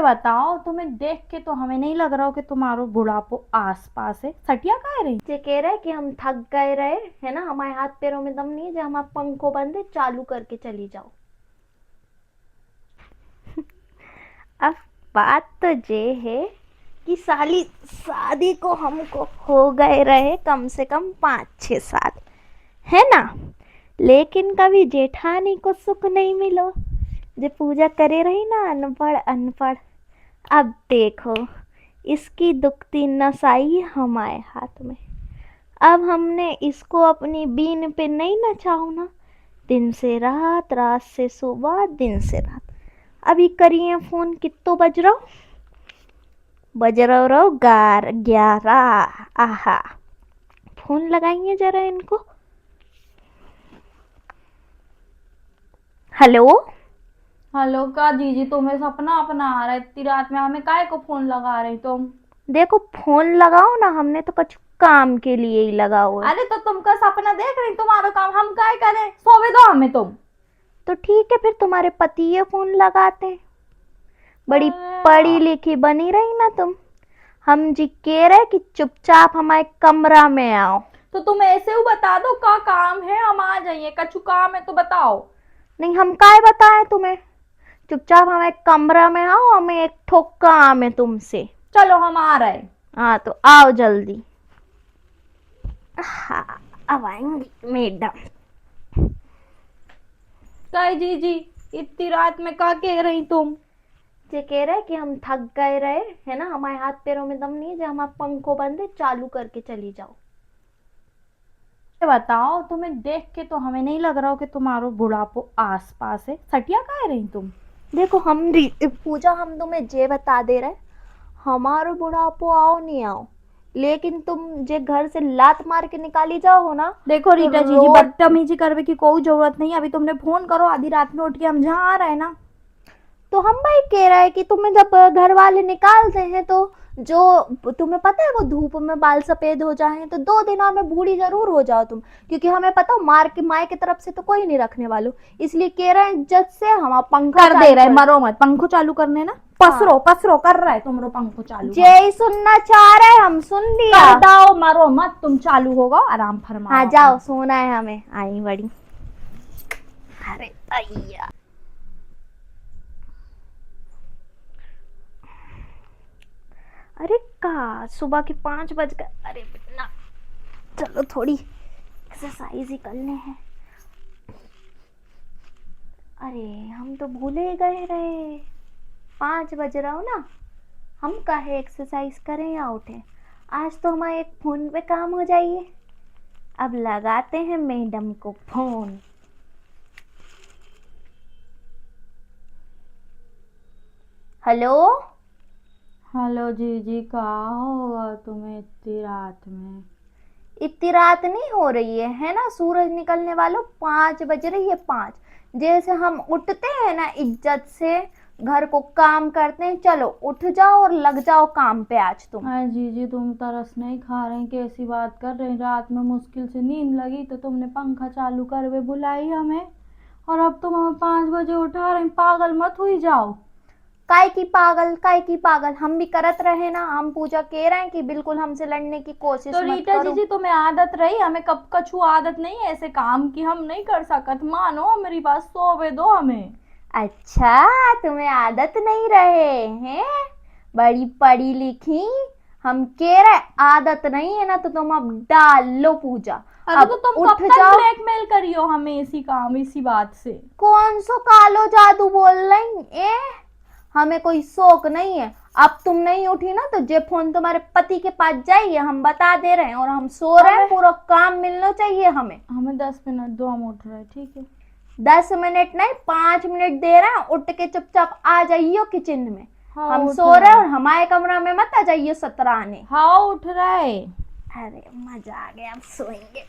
बताओ, तुम्हें देख के तो हमें नहीं लग रहा हो कि तुम्हारो बुढ़ापो आस पास है। सटिया कह रही जे कह रहे कि हम थक गए रहे है ना, हमारे हाथ पैरों में दम नहीं है, जो हम आप पंखों बंद है चालू करके चली जाओ। अब बात तो ये है कि साली शादी को हमको हो गए रहे कम से कम 5-6 साल, है ना। लेकिन कभी जेठानी को सुख नहीं मिलो। जो पूजा करे रही ना अनपढ़ अनपढ़, अब देखो इसकी दुखती नसाई हमारे हाथ में। अब हमने इसको अपनी बीन पे नहीं नचाओ ना, दिन से रात, रात से सुबह, दिन से रात। अभी करिए फोन, कितो बज रहो 11। आहा, फोन लगाइए जरा इनको। हेलो। हेलो का जीजी, तुम्हें सपना अपना आ रहा है इतनी रात में? हमें काहे को फोन लगा रही तुम? देखो फोन लगाओ ना, हमने तो कुछ काम के लिए ही लगा हुआ है। अरे तो तुमका सपना देख रही, तुम्हारा काम हम काहे करें? सोवे दो हमें तुम। तो ठीक है, फिर तुम्हारे पति ये फोन लगाते हैं। बड़ी पढ़ी अरे लिखी बनी रही ना तुम। हम जी कह रहे कि चुपचाप हमारे कमरा में आओ। तो तुम ऐसे ही बता दो का काम है, हम आ जाइए। कछु काम है तो बताओ। नहीं, हम काय बताएं तुम्हें। चुपचाप हमारे कमरा में आओ, हमें एक ठोक काम है तुमसे। चलो हम आ रहे। हाँ तो आओ जल्दी। हाँ, अब आएंगी मैडम। काहे जीजी, इतनी रात में का कह रही तुम? ये कह रहे कि हम थक गए रहे है ना, हमारे हाथ पैरों में दम नहीं है, जो हम आप पंखों बंद है चालू करके चली जाओ। बताओ, तुम्हें देख के तो हमें नहीं लग रहा हो कि तुम्हारो बुढ़ापो आस पास है। सटिया कह रही तुम? देखो पूजा, हम तुम्हें जे बता दे रहे, हमारो बुढ़ापो आओ नहीं आओ, लेकिन तुम जे घर से लात मार के निकाली जाओ हो ना। देखो तो रीटा जीजी, बदतमीजी करने की कोई जरूरत नहीं है। अभी तुमने फोन करो आधी रात में उठ के, हम जहाँ आ रहे हैं ना। तो हम भाई कह रहे हैं कि तुम्हें जब घर वाले निकालते हैं तो जो तुम्हें पता है वो धूप में बाल सफेद हो जाए तो 2 दिनों में बूढ़ी जरूर हो जाओ तुम, क्योंकि हमें पता हो मार के माए की तरफ से तो कोई नहीं रखने वालों। इसलिए कह रहे हैं जज से हम पंखा कर दे चालू रहे, कर। मरो मत। पंखो चालू करने ना, पसरो पसरो कर रहा है तुमरो पंखो चालू। हाँ। जय सुनना चाह रहे, हम सुन लिया। कर दाओ, मरो मत तुम। चालू होगा, आराम फरमाओ हाँ अपना। जाओ, सोना है हमें। आई बड़ी। अरे अय्या, अरे का सुबह के 5 बज गए। अरे ना, चलो थोड़ी एक्सरसाइज ही करने हैं। अरे हम तो भूले गए रहे, 5 बज रहा हो ना। हम काहे एक्सरसाइज करें या उठे, आज तो हमारे एक फोन पे काम हो जाइए। अब लगाते हैं मैडम को फोन। हेलो। हेलो जीजी, कहा होगा तुम्हें इतनी रात में? इतनी रात नहीं हो रही है ना, सूरज निकलने वालों 5 बज रही है। 5 जैसे हम उठते हैं ना इज्जत से, घर को काम करते हैं, चलो उठ जाओ और लग जाओ काम पे आज तुम। अरे जीजी, तुम तरस नहीं खा रहे? कैसी बात कर रहे? रात में मुश्किल से नींद लगी तो तुमने पंखा चालू करके बुलाई हमें, और अब तुम हमें 5 बजे उठा रहे। पागल मत हुई जाओ। काय की पागल, काय की पागल, हम भी करत रहे ना। हम पूजा कह रहे हैं कि बिल्कुल हमसे लड़ने की कोशिश तो मत रीटा करो। जीजी, तुम्हें आदत रही, हमें कब कछु आदत नहीं है ऐसे काम की। हम नहीं कर सकत, मानो मेरी बात, सोवे दो हमें। अच्छा, तुम्हें आदत नहीं रहे हैं, बड़ी पढ़ी लिखी। हम कह रहे आदत नहीं है ना, तो तुम अब डाल लो पूजा। अरे तो अब तुम उठ कब तक जाओ। ब्लैकमेल करियो हमें इसी काम, इसी बात से? कौन सो कालो जादू बोल रही ए? हमें कोई शौक नहीं है। अब तुम नहीं उठी ना तो जे फोन तुम्हारे पति के पास जाइए, हम बता दे रहे हैं। और हम सो रहे हैं, पूरा काम मिलना चाहिए हमें। हमें 10 मिनट दो, हम उठ रहे, ठीक है? 10 मिनट नहीं, 5 मिनट दे रहे हैं। उठ के चुपचाप आ जाइयो किचन में। हाँ हम उठ सो रहे रहे हैं हैं। और हमारे कमरा में मत आ जाइयो सतराने। हाँ उठ रहे। अरे मजा आ गया, अब सोएंगे।